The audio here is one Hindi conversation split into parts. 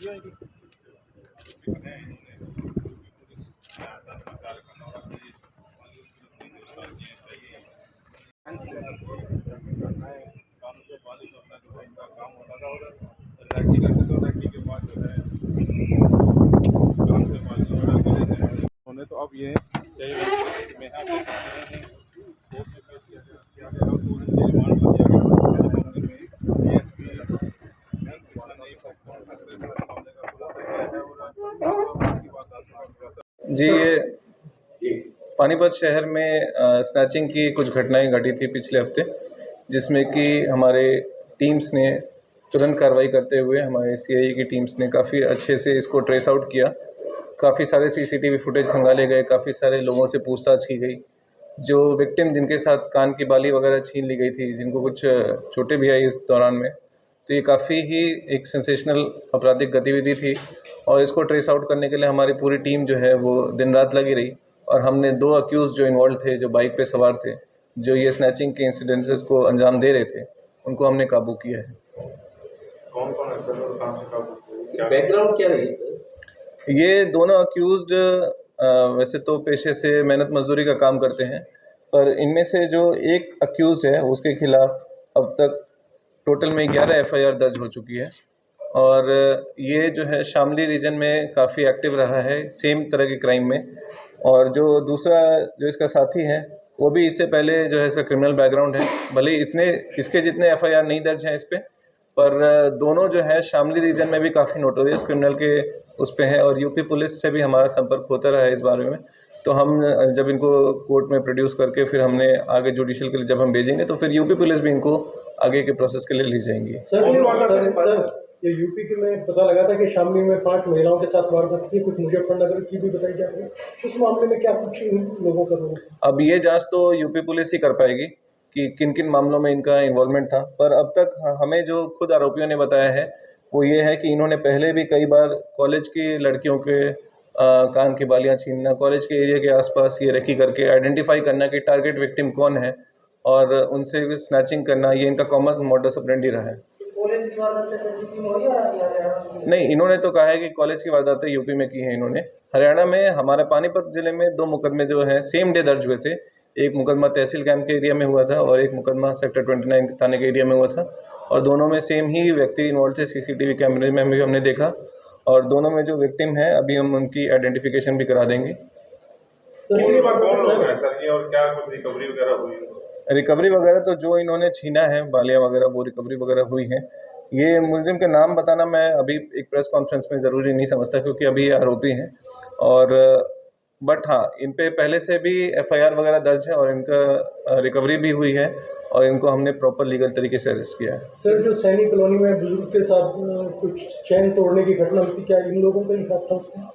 तो अब ये में जी, ये पानीपत शहर में स्नैचिंग की कुछ घटनाएं घटी थी पिछले हफ्ते, जिसमें कि हमारे टीम्स ने तुरंत कार्रवाई करते हुए हमारे सीआईए की टीम्स ने काफ़ी अच्छे से इसको ट्रेस आउट किया। काफ़ी सारे सीसीटीवी फुटेज खंगाले गए, काफ़ी सारे लोगों से पूछताछ की गई। जो विक्टिम जिनके साथ कान की बाली वगैरह छीन ली गई थी, जिनको कुछ चोटें भी आई इस दौरान में, तो ये काफ़ी ही एक सेंसेशनल आपराधिक गतिविधि थी और इसको ट्रेस आउट करने के लिए हमारी पूरी टीम जो है वो दिन रात लगी रही और हमने 2 अक्यूज़ जो इन्वॉल्व थे, जो बाइक पे सवार थे, जो ये स्नैचिंग के इंसिडेंसेस को अंजाम दे रहे थे, उनको हमने काबू किया है। कौन-कौन है सर और कहाँ से काबू किया? बैकग्राउंड क्या रही सर? ये दोनों अक्यूज़्ड वैसे तो पेशे से मेहनत मजदूरी का काम करते हैं, पर इनमें से जो एक अक्यूज़ है उसके खिलाफ अब तक टोटल में 11 एफआईआर दर्ज हो चुकी है और ये जो है शामली रीजन में काफ़ी एक्टिव रहा है सेम तरह के क्राइम में। और जो दूसरा जो इसका साथी है वो भी इससे पहले जो है इसका क्रिमिनल बैकग्राउंड है, भले इतने इसके जितने एफआईआर नहीं दर्ज हैं इस पर, पर दोनों जो है शामली रीजन में भी काफ़ी नोटोरियस क्रिमिनल के उस पे हैं और यूपी पुलिस से भी हमारा संपर्क होता रहा है इस बारे में। तो हम जब इनको कोर्ट में प्रोड्यूस करके फिर हमने आगे जुडिशियल के लिए जब हम भेजेंगे तो फिर यूपी पुलिस भी इनको आगे के प्रोसेस के लिए ले जाएंगी। सर ये यूपी के में पता लगा था कि शामली में 5 महिलाओं के साथ वारदात की, कुछ मुजफ्फरनगर की भी बताई जा रही है, उस मामले में क्या कुछ लोगों का रोल? अब ये जांच तो यूपी पुलिस ही कर पाएगी कि किन किन मामलों में इनका इन्वॉल्वमेंट था, पर अब तक हमें जो खुद आरोपियों ने बताया है वो ये है कि इन्होंने पहले भी कई बार कॉलेज की लड़कियों के कान की बालियां छीनना, कॉलेज के एरिया के आसपास ये रेकी करके आइडेंटिफाई करना कि टारगेट विक्टिम कौन है और उनसे स्नैचिंग करना, ये इनका कॉमन मॉडस ऑपरेंडी रहा है। नहीं, इन्होंने तो कहा है कि कॉलेज की वारदातें यूपी में की हैं इन्होंने। हरियाणा में हमारे पानीपत जिले में 2 मुकदमे जो हैं सेम डे दर्ज हुए थे। एक मुकदमा तहसील कैंप के एरिया में हुआ था और एक मुकदमा सेक्टर 29 थाने के एरिया में हुआ था और दोनों में सेम ही व्यक्ति इन्वॉल्व थे। सीसीटीवी कैमरे में भी हमने देखा और दोनों में जो विक्टिम है अभी हम उनकी आइडेंटिफिकेशन भी करा देंगे। और क्या कुछ रिकवरी वगैरह हुई? रिकवरी वगैरह तो जो इन्होंने छीना है बालियाँ वगैरह वो रिकवरी वगैरह हुई है। ये मुलजिम के नाम बताना मैं अभी एक प्रेस कॉन्फ्रेंस में ज़रूरी नहीं समझता क्योंकि अभी ये आरोपी हैं और बट हाँ, इन पे पहले से भी एफआईआर वगैरह दर्ज है और इनका रिकवरी भी हुई है और इनको हमने प्रॉपर लीगल तरीके से अरेस्ट किया है। सर जो सैनिक कॉलोनी में बुजुर्ग के साथ कुछ चैन तोड़ने की घटना हुई थी, क्या इन लोगों का ही साथ था उसमें?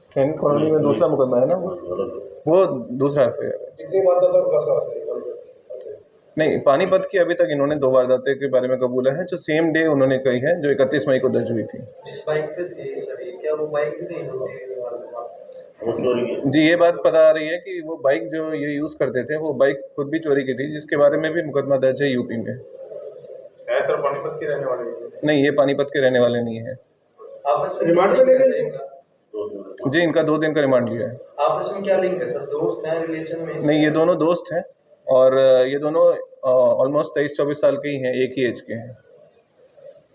सैनिक कॉलोनी में दूसरा मुकदमा है ना, वो दूसरा एफआईआर है। कितनी वारदात नहीं, पानीपत की अभी तक इन्होंने 2 वारदातें के बारे में कबूला है जो सेम डे उन्होंने कही है, जो 31 मई को दर्ज हुई थी। जिस बाइक पे थे सर, क्या वो बाइक भी नहीं होती? जी, ये बात पता आ रही है कि वो बाइक जो ये यूज़ करते थे वो बाइक खुद भी चोरी की थी, जिसके बारे में भी मुकदमा दर्ज है यूपी में। है सर पानीपत के रहने वाले? नहीं, ये पानीपत के रहने वाले नहीं है। आपस में रिमांड पे ले गए इनका? जी, इनका 2 दिन का रिमांड लिया है। आपस में क्या लिंक है सर? दोस्त हैं, रिलेशन में? नहीं, ये दोनों दोस्त हैं और ये दोनों ऑलमोस्ट 23-24 साल के ही हैं, एक ही एज के हैं।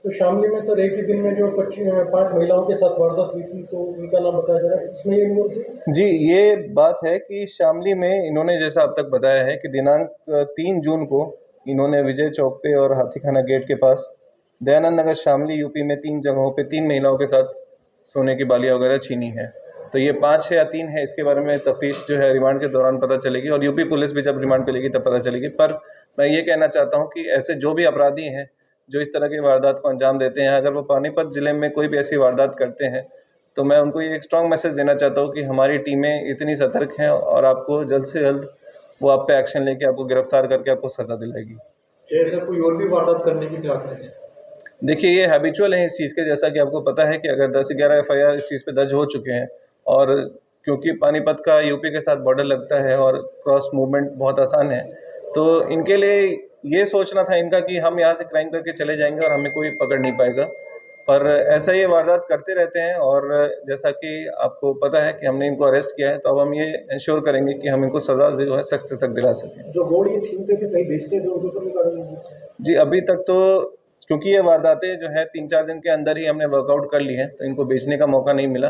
तो शामली में सर एक ही दिन में जो 5 महिलाओं के साथ वारदात हुई थी, तो उनका नाम बताया जा रहा है, इसमें ये इन्वॉल्व थे? जी, ये बात है कि शामली में इन्होंने जैसा अब तक बताया है कि दिनांक 3 जून को इन्होंने विजय चौक पे और हाथीखाना गेट के पास दयानंद नगर शामली यूपी में 3 जगहों पे 3 महिलाओं के साथ सोने की बालियाँ वगैरह छीनी है। तो ये 5 है या 3 है, इसके बारे में तफ्तीश जो है रिमांड के दौरान पता चलेगी और यूपी पुलिस भी जब रिमांड पे लेगी तब पता चलेगी। पर मैं ये कहना चाहता हूँ कि ऐसे जो भी अपराधी हैं जो इस तरह की वारदात को अंजाम देते हैं, अगर वो पानीपत ज़िले में कोई भी ऐसी वारदात करते हैं तो मैं उनको ये एक स्ट्रॉन्ग मैसेज देना चाहता हूँ कि हमारी टीमें इतनी सतर्क हैं और आपको जल्द से जल्द वो आप पे एक्शन लेके आपको गिरफ्तार करके आपको सज़ा दिलाएगी। जैसे कोई और भी वारदात करने की क्या कहते हैं? देखिए, ये हैबिचुअल है इस चीज़ के, जैसा कि आपको पता है कि अगर 10-11 एफआईआर इस चीज़ पे दर्ज हो चुके हैं और क्योंकि पानीपत का यूपी के साथ बॉर्डर लगता है और क्रॉस मूवमेंट बहुत आसान है, तो इनके लिए ये सोचना था इनका कि हम यहाँ से क्राइम करके चले जाएंगे और हमें कोई पकड़ नहीं पाएगा। पर ऐसा ये वारदात करते रहते हैं और जैसा कि आपको पता है कि हमने इनको अरेस्ट किया है, तो अब हम ये इंश्योर करेंगे कि हम इनको सज़ा जो है सख्त से सख्त दिला सकें। जो गोल्ड ये छीनते थे कहीं बेचते थे उनको तो नहीं काटेंगे? जी, अभी तक तो क्योंकि ये वारदातें जो है 3-4 दिन के अंदर ही हमने वर्कआउट कर ली हैं, तो इनको बेचने का मौका नहीं मिला।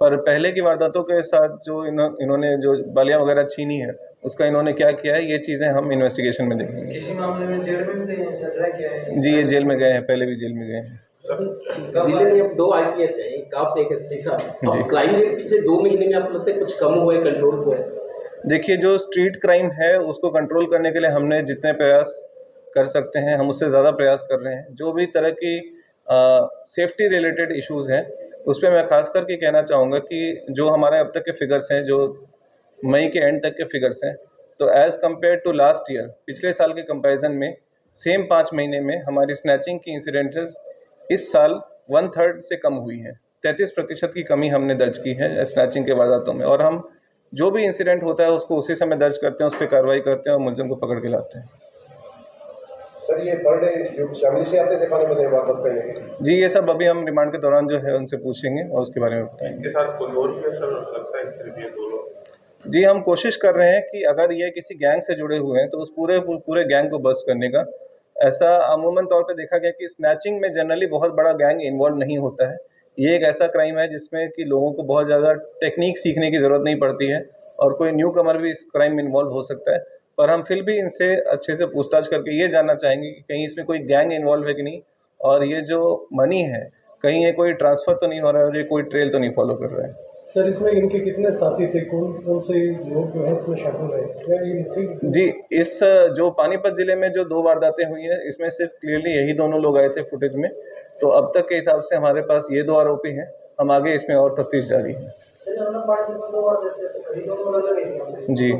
पर पहले की वारदातों के साथ जो इन्होंने जो बालियाँ वगैरह छीनी है, उसका इन्होंने क्या किया है, ये चीज़ें हम इन्वेस्टिगेशन में देखेंगे। किसी मामले में जेल में भी गए हैं सर, रह गया है? जी, ये जेल में गए हैं, पहले भी जेल में गए हैं। जिले में अब 2 IPS हैं, एक आप एक एसपी साहब। जी। अब क्राइम रेट पिछले 2 महीने में आपको लगता है कुछ कम हुआ है, कंट्रोल हुआ है? देखिए, जो स्ट्रीट क्राइम है उसको कंट्रोल करने के लिए हमने जितने प्रयास कर सकते हैं हम उससे ज़्यादा प्रयास कर रहे हैं। जो भी तरह की सेफ्टी रिलेटेड इश्यूज़ हैं उस पर मैं खास करके कहना चाहूँगा कि जो हमारे अब तक के फिगर्स हैं, जो मई के एंड तक के फिगर्स हैं, तो as compare to last year, पिछले साल के कंपैरिजन में सेम 5 महीने में हमारी स्नैचिंग की इंसिडेंसेस इस साल 1/3 से कम हुई हैं। 33% की कमी हमने दर्ज की है स्नैचिंग के वारदातों में, और हम जो भी इंसिडेंट होता है उसको उसी समय दर्ज करते हैं, उस पर कार्रवाई करते हैं और मुलजिम को पकड़ के लाते हैं। सर, ये पर डे जो फैमिली से आते थे खाने में वापस करने के लिए? जी, ये सब अभी हम रिमांड के दौरान जो है उनसे पूछेंगे और उसके बारे में बताएंगे। इनके साथ कोई और भी सर लगता है सिर्फ ये 2 लोग? जी, हम कोशिश कर रहे हैं कि अगर ये किसी गैंग से जुड़े हुए हैं तो उस पूरे गैंग को बस्ट करने का। ऐसा अमूमन तौर पे देखा गया कि स्नैचिंग में जनरली बहुत बड़ा गैंग इन्वॉल्व नहीं होता है। ये एक ऐसा क्राइम है जिसमें कि लोगों को बहुत ज़्यादा टेक्निक सीखने की ज़रूरत नहीं पड़ती है और कोई न्यू कमर भी इस क्राइम में इन्वॉल्व हो सकता है। पर हम फिर भी इनसे अच्छे से पूछताछ करके ये जानना चाहेंगे कि कहीं इसमें कोई गैंग इन्वॉल्व है कि नहीं, और ये जो मनी है कहीं ये कोई ट्रांसफ़र तो नहीं हो रहा है और ये कोई ट्रेल तो नहीं फॉलो कर रहा है। सर, इसमें इनके कितने साथी थे? कौन से लोग जो हैं इसमें शामिल हैं? जी, इस जो पानीपत ज़िले में जो 2 वारदातें हुई हैं, इसमें सिर्फ क्लियरली यही दोनों लोग आए थे फुटेज में। तो अब तक के हिसाब से हमारे पास ये 2 आरोपी हैं। हम आगे इसमें और तफ्तीश जारी है। जी,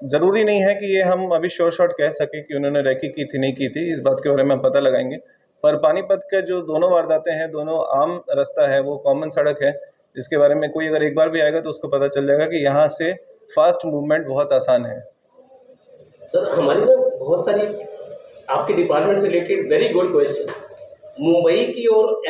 ज़रूरी नहीं है कि ये हम अभी श्योर शॉट कह सकें कि उन्होंने रैकी की थी, नहीं की थी। इस बात के बारे में हम पता लगाएंगे। पर पानीपत के जो दोनों वारदातें हैं, दोनों आम रास्ता है, वो कॉमन सड़क है, जिसके बारे में कोई अगर एक बार भी आएगा तो उसको पता चल जाएगा कि यहाँ से फास्ट मूवमेंट बहुत आसान है। सर, हमारी ना बहुत सारी आपके डिपार्टमेंट से related very good question Mumbai की और